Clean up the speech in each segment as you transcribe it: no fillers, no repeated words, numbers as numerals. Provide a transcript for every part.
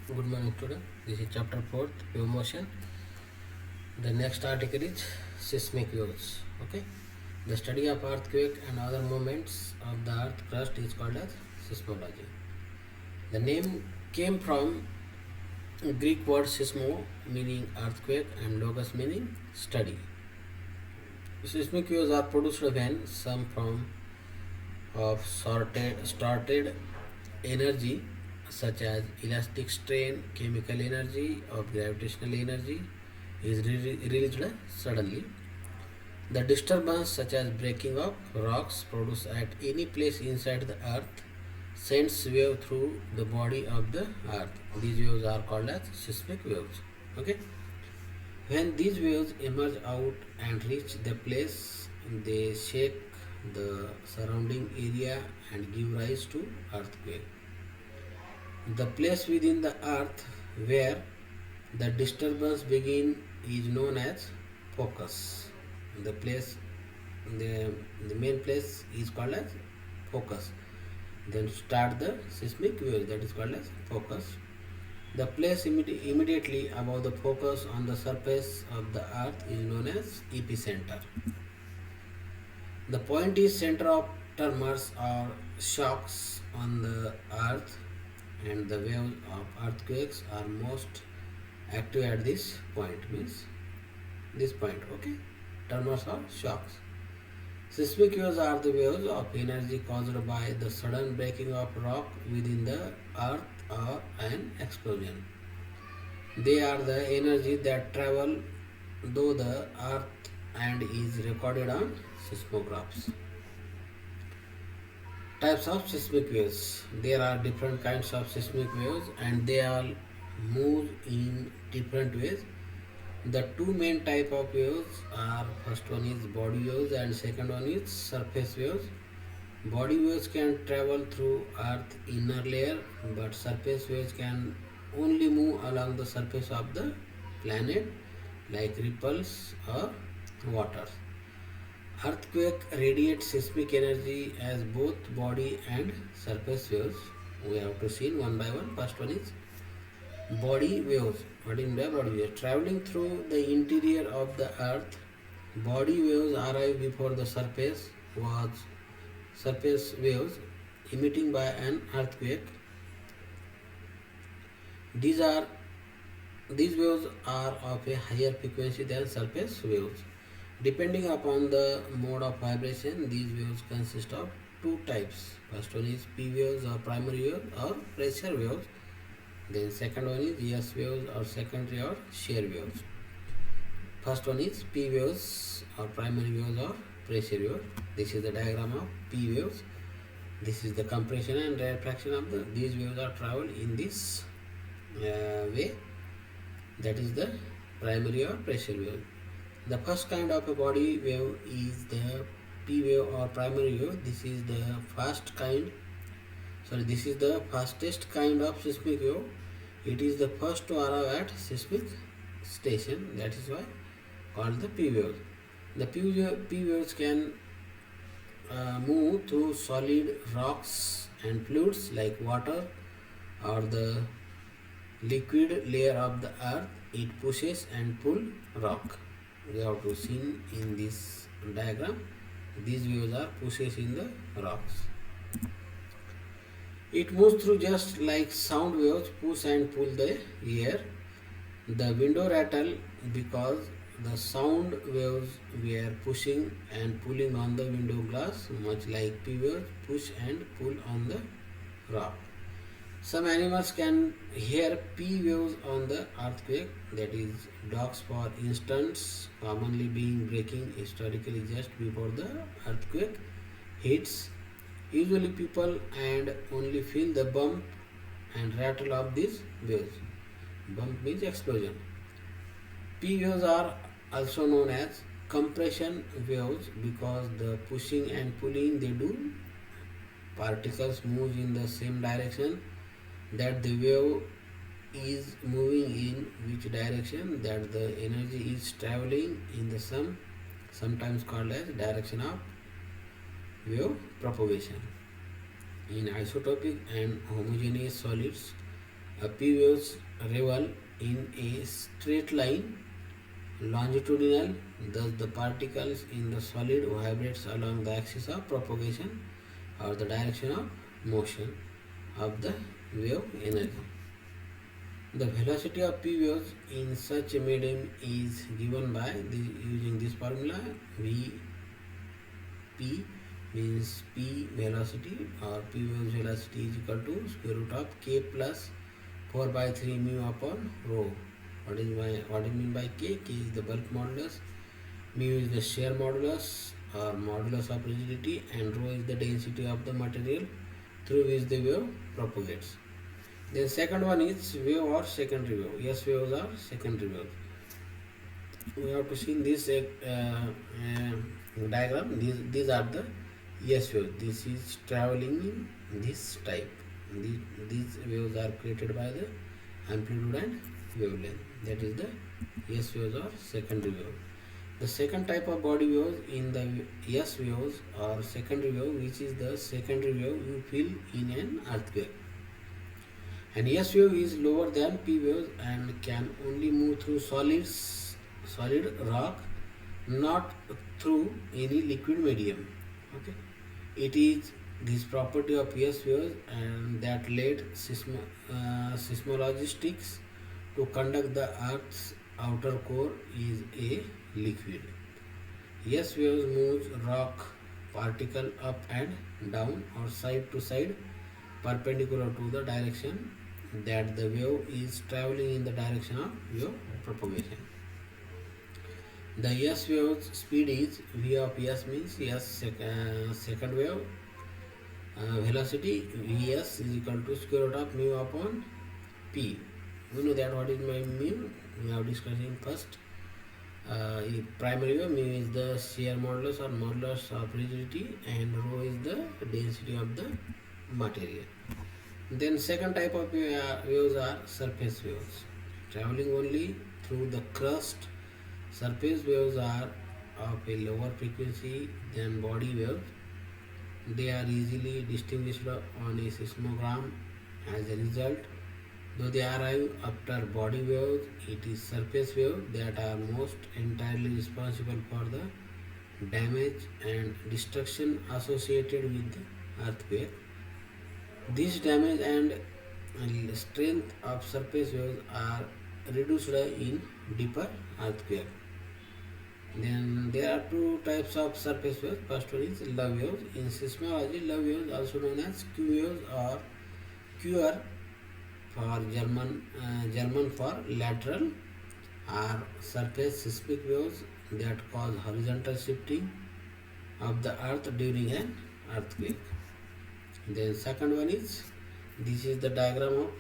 Good morning student. This is chapter 4, wave motion. The next article is seismic waves. Okay. The study of earthquake and other movements of the earth crust is called as seismology. The name came from Greek word seismo meaning earthquake and logos meaning study. Seismic waves are produced when some form of started energy such as elastic strain, chemical energy, or gravitational energy is released suddenly. The disturbance such as breaking of rocks produced at any place inside the earth sends wave through the body of the earth. These waves are called as seismic waves. Okay. When these waves emerge out and reach the place, they shake the surrounding area and give rise to earthquake. The place within the earth where the disturbance begin is known as focus. The place, the, the main place is called as focus. Then start the seismic wave, that is called as focus. The place immediately above the focus on the surface of the earth is known as epicenter. The point is center of tremors or shocks on the earth, and the waves of earthquakes are most active at this point, means this point. Okay, tremors or shocks. Seismic waves are the waves of energy caused by the sudden breaking of rock within the earth or an explosion. They are the energy that travel though the earth and is recorded on seismographs. Types of seismic waves. There are different kinds of seismic waves and they all move in different ways. The two main type of waves are, first one is body waves and second one is surface waves. Body waves can travel through earth inner layer, but surface waves can only move along the surface of the planet like ripples or water. Earthquake radiates seismic energy as both body and surface waves. We have to see one by one. First one is body waves. What is the body waves? Traveling through the interior of the earth, body waves arrive before the surface was surface waves emitting by an earthquake. These are these waves are of a higher frequency than surface waves. Depending upon the mode of vibration, these waves consist of two types. First one is P waves or primary waves or pressure waves. Then second one is S waves or secondary or shear waves. First one is P waves or primary waves or pressure waves. This is the diagram of P waves. This is the compression and rarefaction of these waves are travel in this way. That is the primary or pressure wave. The first kind of a body wave is the P wave or primary wave. This is the this is the fastest kind of seismic wave. It is the first to arrive at seismic station. That is why called the P waves. The P waves can move through solid rocks and fluids like water or the liquid layer of the earth. It pushes and pull rock. We have to see in this diagram. These waves are pushes in the rocks. It moves through just like sound waves push and pull the air. The window rattle because the sound waves were pushing and pulling on the window glass, much like P waves push and pull on the rock. Some animals can hear P waves on the earthquake, that is, dogs for instance, commonly being breaking historically just before the earthquake hits. Usually people and only feel the bump and rattle of these waves. Bump means explosion. P waves are also known as compression waves because the pushing and pulling they do, particles move in the same direction that the wave is moving, in which direction that the energy is traveling in the sometimes called as direction of wave propagation. In isotopic and homogeneous solids, P waves revolve in a straight line longitudinal, thus the particles in the solid vibrates along the axis of propagation or the direction of motion of the wave energy. The velocity of P waves in such a medium is given by using this formula. P means P velocity or P waves velocity is equal to square root of K plus 4 by 3 mu upon rho. What is mean by K? K is the bulk modulus, mu is the shear modulus or modulus of rigidity, and rho is the density of the material through which the wave propagates. The second one is wave or secondary wave. S waves are secondary waves. We have to see this diagram. These are the S waves. This is traveling in this type. These waves are created by the amplitude and wavelength. That is the S waves or secondary wave. The second type of body waves in the S waves or secondary wave, which is the secondary wave you feel in an earthquake. An S wave is lower than P waves and can only move through solid rock, not through any liquid medium. Okay, it is this property of S waves and that led seismologists to conduct the Earth's outer core is a liquid. S waves moves rock particle up and down or side to side perpendicular to the direction that the wave is traveling in the direction of wave propagation. The S wave's speed is V of S means second wave velocity Vs is equal to square root of mu upon P. We know that what is my mu. We have discussed in first. Primary wave, mu is the shear modulus or modulus of rigidity, and rho is the density of the material. Then second type of waves are surface waves, traveling only through the crust. Surface waves are of a lower frequency than body waves. They are easily distinguished on a seismogram. As a result, though they arrive after body waves, it is surface waves that are most entirely responsible for the damage and destruction associated with the earthquake. This damage and strength of surface waves are reduced in deeper earthquake. Then there are two types of surface waves. First one is love waves. In seismology, love waves, also known as Q waves or QR for German for lateral, are surface seismic waves that cause horizontal shifting of the earth during an earthquake. Then second one is, this is the diagram of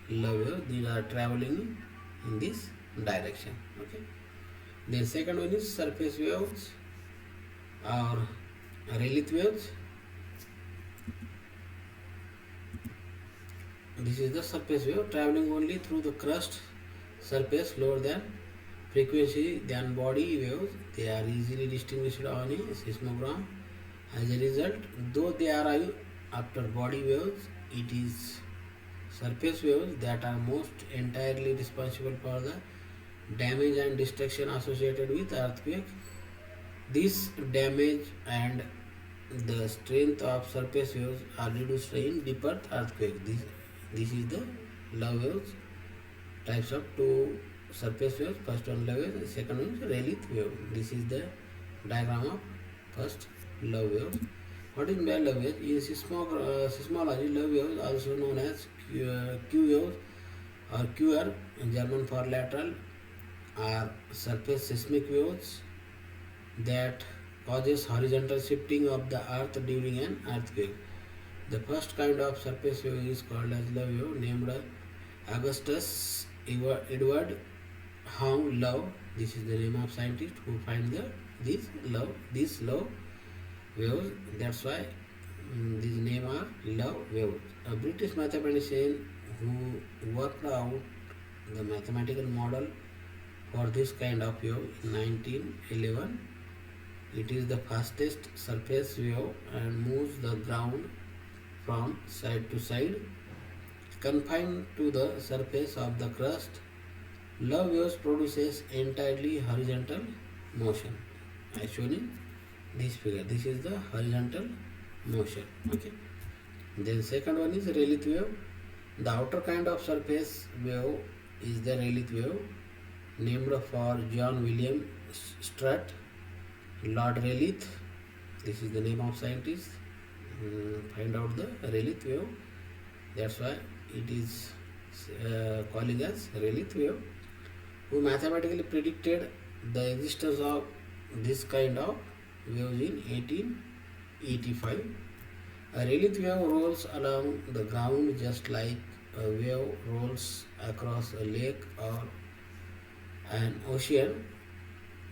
love waves. These are traveling in this direction. Okay. Then second one is surface waves or relief waves. This is the surface wave traveling only through the crust surface, lower than frequency than body waves. They are easily distinguished on a seismogram. As a result, though they arrive after body waves, it is surface waves that are most entirely responsible for the damage and destruction associated with earthquake. This damage and the strength of surface waves are reduced in deeper earthquake. This is the love waves. Types of two surface waves. First one love wave, second one is relief wave. This is the diagram of first love waves. What is by love waves? In seismology, love waves, also known as Q waves or QR, in German for lateral, are surface seismic waves that causes horizontal shifting of the earth during an earthquake. The first kind of surface wave is called as love wave, named Augustus Edward Hong Love. This is the name of scientist who find these love waves. That's why these name are love waves. A British mathematician who worked out the mathematical model for this kind of wave in 1911. It is the fastest surface wave and moves the ground from side to side. Confined to the surface of the crust, love waves produces entirely horizontal motion. As shown in this figure, this is the horizontal motion. Okay. Then second one is relief wave. The outer kind of surface wave is the relief wave, named for John William Strutt, Lord Relief. This is the name of scientist. Find out the relief wave. That's why it is calling as relief wave. Who mathematically predicted the existence of this kind of waves in 1885. A relief wave rolls along the ground just like a wave rolls across a lake or an ocean.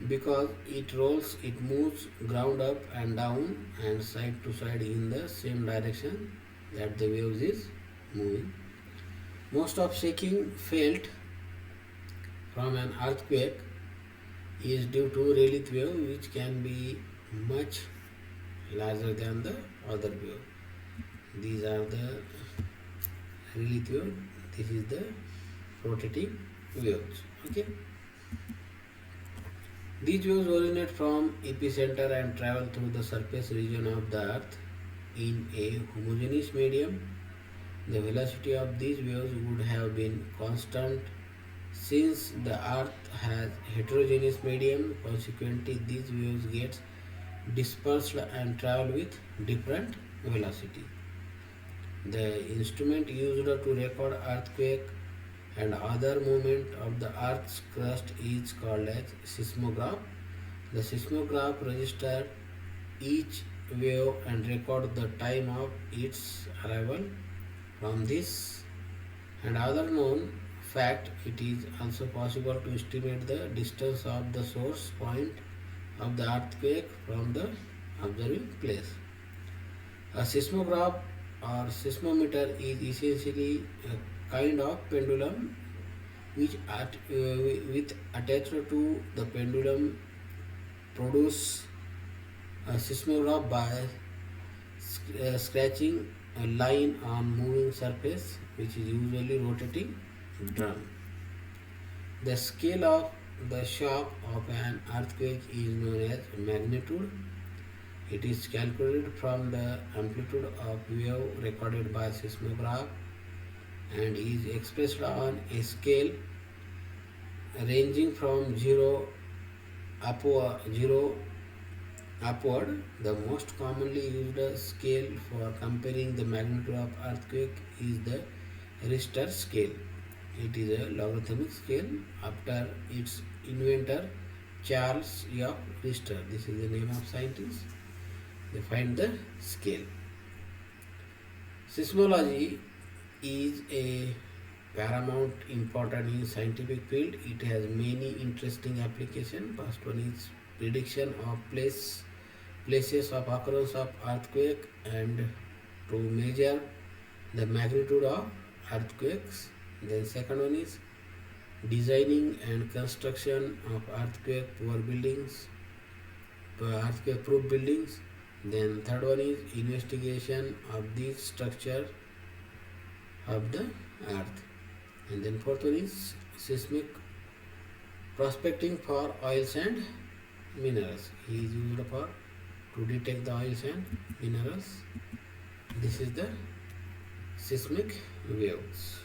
Because it rolls, it moves ground up and down and side to side in the same direction that the waves is moving. Most of shaking felt from an earthquake is due to relief wave, which can be much larger than the other wave. These are the relief wave. This is the rotating waves. Okay. These waves originate from epicenter and travel through the surface region of the earth in a homogeneous medium. The velocity of these waves would have been constant since the earth has heterogeneous medium. Consequently, these waves get dispersed and travel with different velocity. The instrument used to record earthquake and other movement of the earth's crust is called as seismograph. The seismograph registers each wave and record the time of its arrival. From this and other known fact, it is also possible to estimate the distance of the source point of the earthquake from the observing place. A seismograph or seismometer is essentially a kind of pendulum which with attached to the pendulum produce a seismograph by scratching a line on moving surface, which is usually rotating drum. The scale of the shock of an earthquake is known as magnitude. It is calculated from the amplitude of wave recorded by seismograph and is expressed on a scale ranging from 0 upward. The most commonly used scale for comparing the magnitude of earthquake is the Richter scale. It is a logarithmic scale after its inventor Charles F. Richter. This is the name of scientist. They find the scale. Seismology is a paramount important in scientific field. It has many interesting applications. First one is prediction of places of occurrence of earthquake and to measure the magnitude of earthquakes. Then second one is designing and construction of earthquake proof buildings. Then third one is investigation of the structure of the earth. And then fourth one is seismic prospecting for oils and minerals. He is used for to detect the oils and minerals. This is the seismic waves.